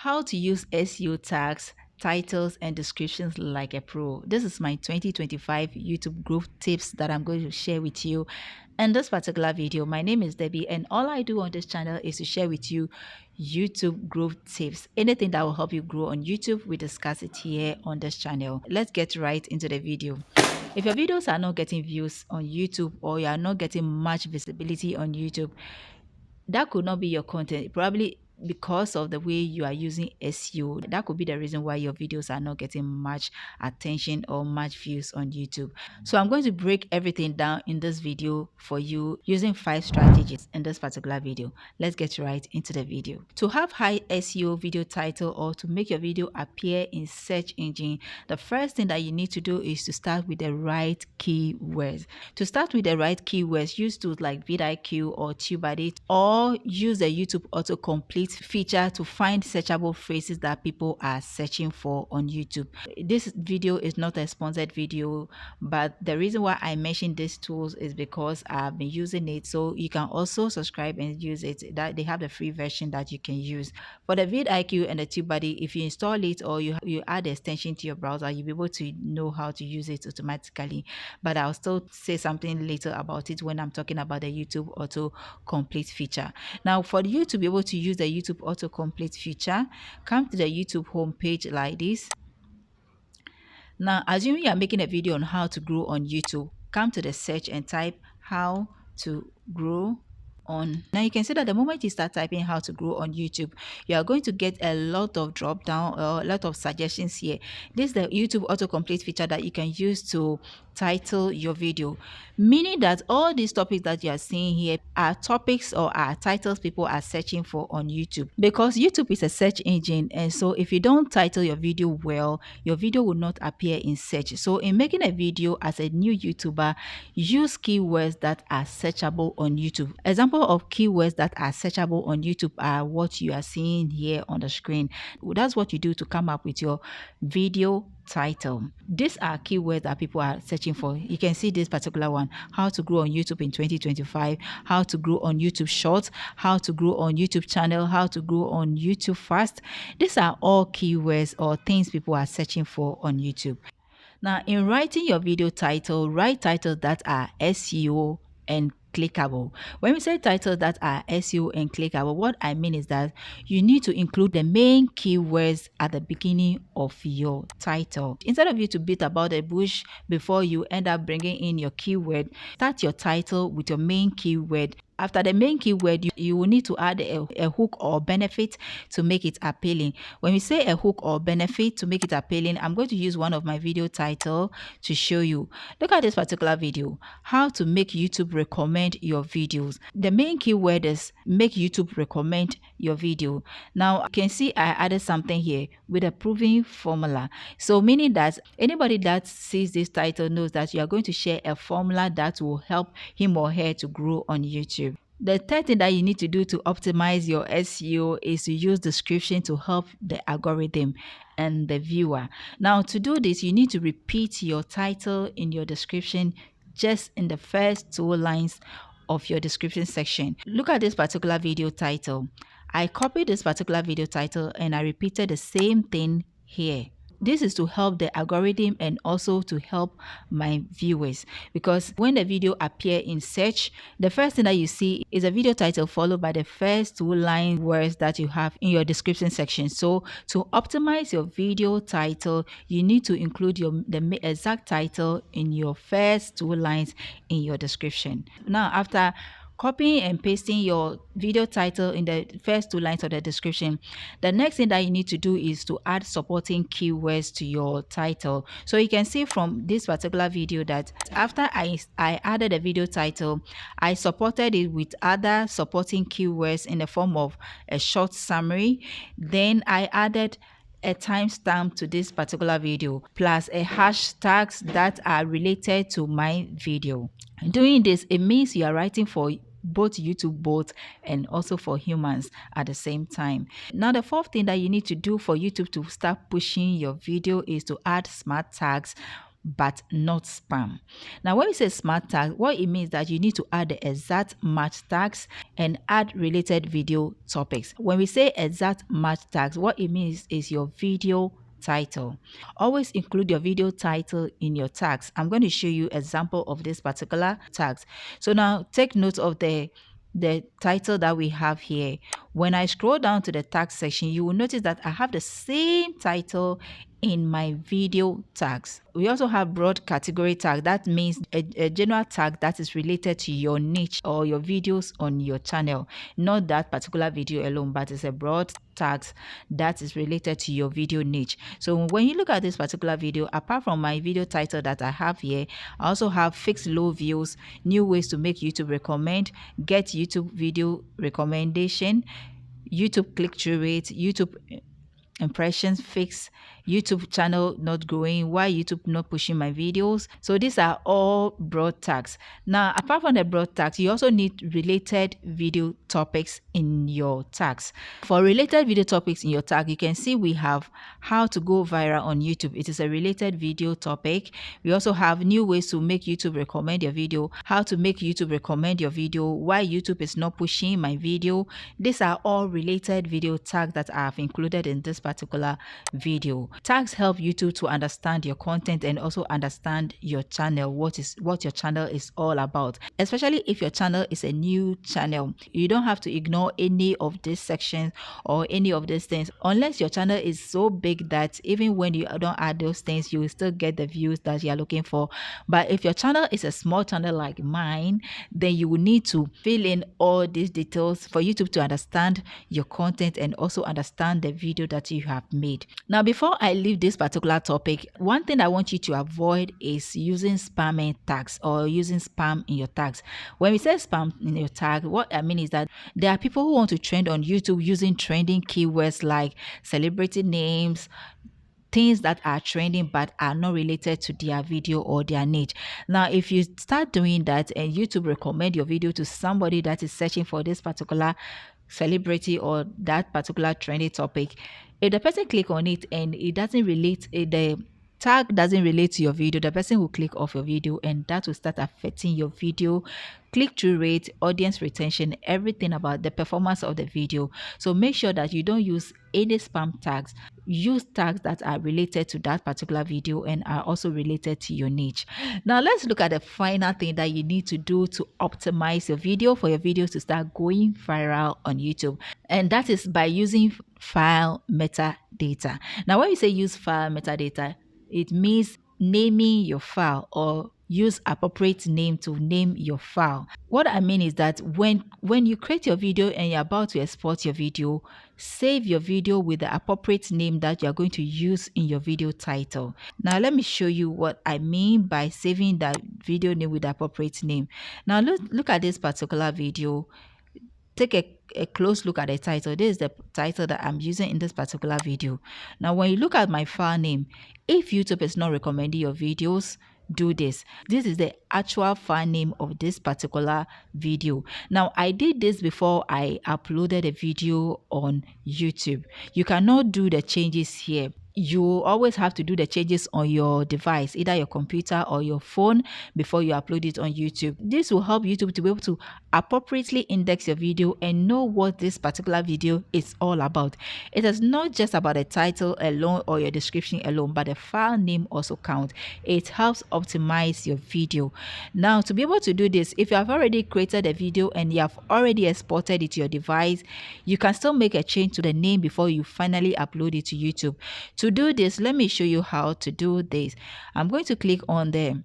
How to use SEO tags, titles, and descriptions like a pro. This is my 2025 YouTube growth tips that I'm going to share with you in this particular video. My name is Debbie, and all I do on this channel is to share with you YouTube growth tips. Anything that will help you grow on YouTube, we discuss it here on this channel. Let's get right into the video. If your videos are not getting views on YouTube or you are not getting much visibility on YouTube, that could not be your content. Probably because of the way you are using SEO, that could be the reason why your videos are not getting much attention or much views on YouTube. So I'm going to break everything down in this video for you using 5 strategies in this particular video. Let's get right into the video. To have high SEO video title or to make your video appear in search engine, the first thing that you need to do is to start with the right keywords. To start with the right keywords, use tools like vidIQ or TubeBuddy, or use the YouTube autocomplete feature to find searchable phrases that people are searching for on YouTube. This video is not a sponsored video, but the reason why I mention these tools is because I've been using it. So you can also subscribe and use it. That they have the free version that you can use. For the vidIQ and the TubeBuddy, if you install it or you add the extension to your browser, you'll be able to know how to use it automatically. But I'll still say something later about it when I'm talking about the YouTube autocomplete feature. Now, for you to be able to use the YouTube autocomplete feature, come to the YouTube homepage like this. Now, assuming you are making a video on how to grow on YouTube, come to the search and type how to grow on. Now you can see that the moment you start typing how to grow on YouTube, you are going to get a lot of drop down or a lot of suggestions here. This is the YouTube autocomplete feature that you can use to title your video, meaning that all these topics that you are seeing here are topics or are titles people are searching for on YouTube, because YouTube is a search engine, and so if you don't title your video well, your video will not appear in search. So in making a video as a new YouTuber, use keywords that are searchable on YouTube. Example of keywords that are searchable on YouTube are what you are seeing here on the screen. That's what you do to come up with your video title. These are keywords that people are searching for. You can see this particular one: how to grow on YouTube in 2025, how to grow on YouTube Shorts, how to grow on YouTube channel, how to grow on YouTube fast. These are all keywords or things people are searching for on YouTube. Now, in writing your video title, write titles that are SEO and clickable. When we say titles that are SEO and clickable, what I mean is that you need to include the main keywords at the beginning of your title. Instead of you to beat about the bush before you end up bringing in your keyword, start your title with your main keyword. After the main keyword, you will need to add a hook or benefit to make it appealing. When we say a hook or benefit to make it appealing, I'm going to use one of my video title to show you. Look at this particular video: how to make YouTube recommend your videos. The main keyword is make YouTube recommend your video. Now you can see I added something here with a proven formula. So meaning that anybody that sees this title knows that you are going to share a formula that will help him or her to grow on YouTube. The third thing that you need to do to optimize your SEO is to use description to help the algorithm and the viewer. Now, to do this, you need to repeat your title in your description just in the first 2 lines of your description section. Look at this particular video title. I copied this particular video title and I repeated the same thing here. This is to help the algorithm and also to help my viewers, because when the video appear in search, the first thing that you see is a video title followed by the first 2 line words that you have in your description section. So to optimize your video title, you need to include the exact title in your first 2 lines in your description. Now, after copying and pasting your video title in the first 2 lines of the description, the next thing that you need to do is to add supporting keywords to your title. So you can see from this particular video that after I added a video title, I supported it with other supporting keywords in the form of a short summary. Then I added a timestamp to this particular video plus a hashtags that are related to my video. Doing this, it means you are writing for both YouTube bots and also for humans at the same time. Now, the fourth thing that you need to do for YouTube to start pushing your video is to add smart tags but not spam. Now, when we say smart tags, what it means that you need to add the exact match tags and add related video topics. When we say exact match tags, what it means is your video title. Always include your video title in your tags. I'm going to show you example of this particular tags. So now take note of the title that we have here. When I scroll down to the tag section, you will notice that I have the same title in my video tags. We also have broad category tag. That means a general tag that is related to your niche or your videos on your channel. Not that particular video alone, but it's a broad tags that is related to your video niche. So when you look at this particular video, apart from my video title that I have here, I also have fixed low views, new ways to make YouTube recommend, get YouTube video recommendation, YouTube click-through rate, YouTube impressions fix, YouTube channel not growing, why YouTube not pushing my videos. So these are all broad tags. Now, apart from the broad tags, you also need related video topics in your tags. For related video topics in your tag, you can see we have how to go viral on YouTube. It is a related video topic. We also have new ways to make YouTube recommend your video, how to make YouTube recommend your video, why YouTube is not pushing my video. These are all related video tags that I have included in this particular video. Tags help YouTube to understand your content and also understand your channel, what your channel is all about. Especially if your channel is a new channel, you don't have to ignore any of these sections or any of these things unless your channel is so big that even when you don't add those things, you will still get the views that you are looking for. But if your channel is a small channel like mine, then you will need to fill in all these details for YouTube to understand your content and also understand the video that you have made. Now, before I leave this particular topic, one thing I want you to avoid is using spamming tags or using spam in your tags. When we say spam in your tag, what I mean is that there are people who want to trend on YouTube using trending keywords like celebrity names, things that are trending but are not related to their video or their niche. Now, if you start doing that and YouTube recommend your video to somebody that is searching for this particular celebrity or that particular trendy topic, if the person click on it and it doesn't relate, the tag doesn't relate to your video, the person will click off your video and that will start affecting your video click-through rate, audience retention, everything about the performance of the video. So make sure that you don't use any spam tags. Use tags that are related to that particular video and are also related to your niche. Now let's look at the final thing that you need to do to optimize your video for your videos to start going viral on YouTube, and that is by using file metadata. Now when you say use file metadata, it means naming your file or use appropriate name to name your file. What I mean is that when you create your video and you're about to export your video, save your video with the appropriate name that you're going to use in your video title. Now let me show you what I mean by saving that video name with the appropriate name. Now look at this particular video. Take a close look at the title. This is the title that I'm using in this particular video. Now when you look at my file name, if YouTube is not recommending your videos, do this. This is the actual file name of this particular video. Now I did this before I uploaded a video on YouTube. You cannot do the changes here. You always have to do the changes on your device, either your computer or your phone, before you upload it on YouTube. This will help YouTube to be able to appropriately index your video and know what this particular video is all about. It is not just about the title alone or your description alone, but the file name also counts. It helps optimize your video. Now, to be able to do this, if you have already created a video and you have already exported it to your device, you can still make a change to the name before you finally upload it to YouTube. To do this, let me show you how to do this. I'm going to click on the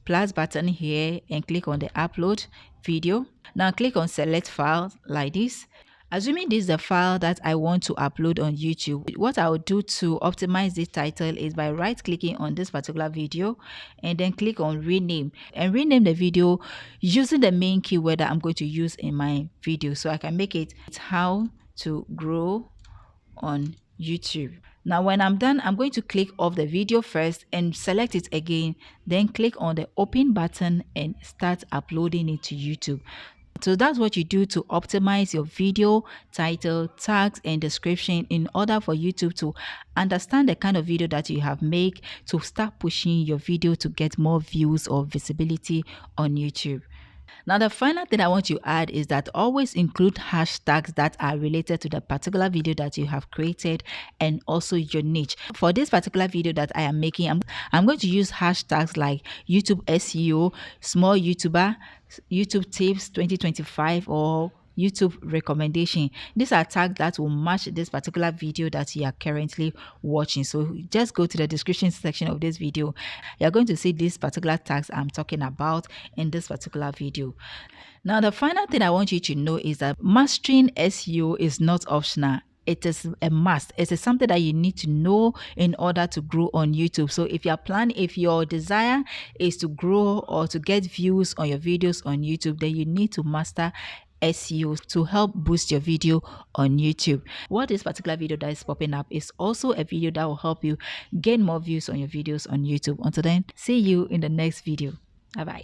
plus button here and click on the upload video. Now click on select file like this. Assuming this is the file that I want to upload on YouTube, what I'll do to optimize this title is by right clicking on this particular video and then click on rename and rename the video using the main keyword that I'm going to use in my video. So I can make it how to grow on YouTube. Now when I'm done, I'm going to click off the video first and select it again, then click on the open button and start uploading it to YouTube. So that's what you do to optimize your video, title, tags, and description in order for YouTube to understand the kind of video that you have made to start pushing your video to get more views or visibility on YouTube. Now, the final thing I want to add is that always include hashtags that are related to the particular video that you have created and also your niche. For this particular video that I am making, I'm going to use hashtags like YouTube SEO, small YouTuber, YouTube tips 2025, or YouTube recommendation. These are tags that will match this particular video that you are currently watching. So just go to the description section of this video. You're going to see these particular tags I'm talking about in this particular video. Now, the final thing I want you to know is that mastering SEO is not optional. It is a must. It is something that you need to know in order to grow on YouTube. So if your desire is to grow or to get views on your videos on YouTube, then you need to master SEO to help boost your video on YouTube. What this particular video that is popping up is also a video that will help you gain more views on your videos on YouTube. Until then, see you in the next video. Bye bye.